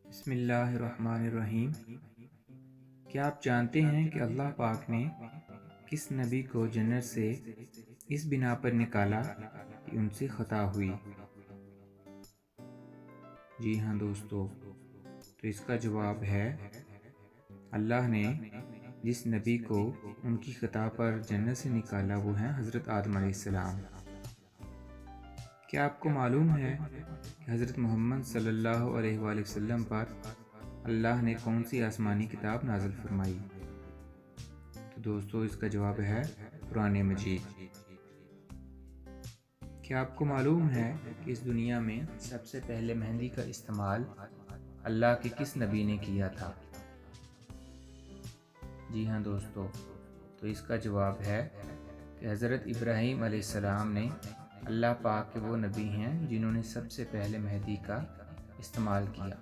बिस्मिल्लाहिर्रहमानिर्रहीम। क्या आप जानते हैं कि अल्लाह पाक ने किस नबी को जन्नत से इस बिना पर निकाला कि उनसे ख़ता हुई? जी हाँ दोस्तों, तो इसका जवाब है अल्लाह ने जिस नबी को उनकी ख़ता पर जन्नत से निकाला वो हैं हज़रत आदम अलैहिस्सलाम। क्या आपको मालूम है कि हज़रत मोहम्मद सल्लल्लाहु अलैहि वसल्लम पर अल्लाह ने कौन सी आसमानी किताब नाज़िल फरमाई? तो दोस्तों इसका जवाब है कुरान मजीद। क्या आपको मालूम है कि इस दुनिया में सबसे पहले मेहंदी का इस्तेमाल अल्लाह के किस नबी ने किया था? जी हाँ दोस्तों, तो इसका जवाब है कि हज़रत इब्राहीम अलैहिस्सलाम ने अल्लाह पाक के वो नबी हैं जिन्होंने सबसे पहले मेहंदी का इस्तेमाल किया।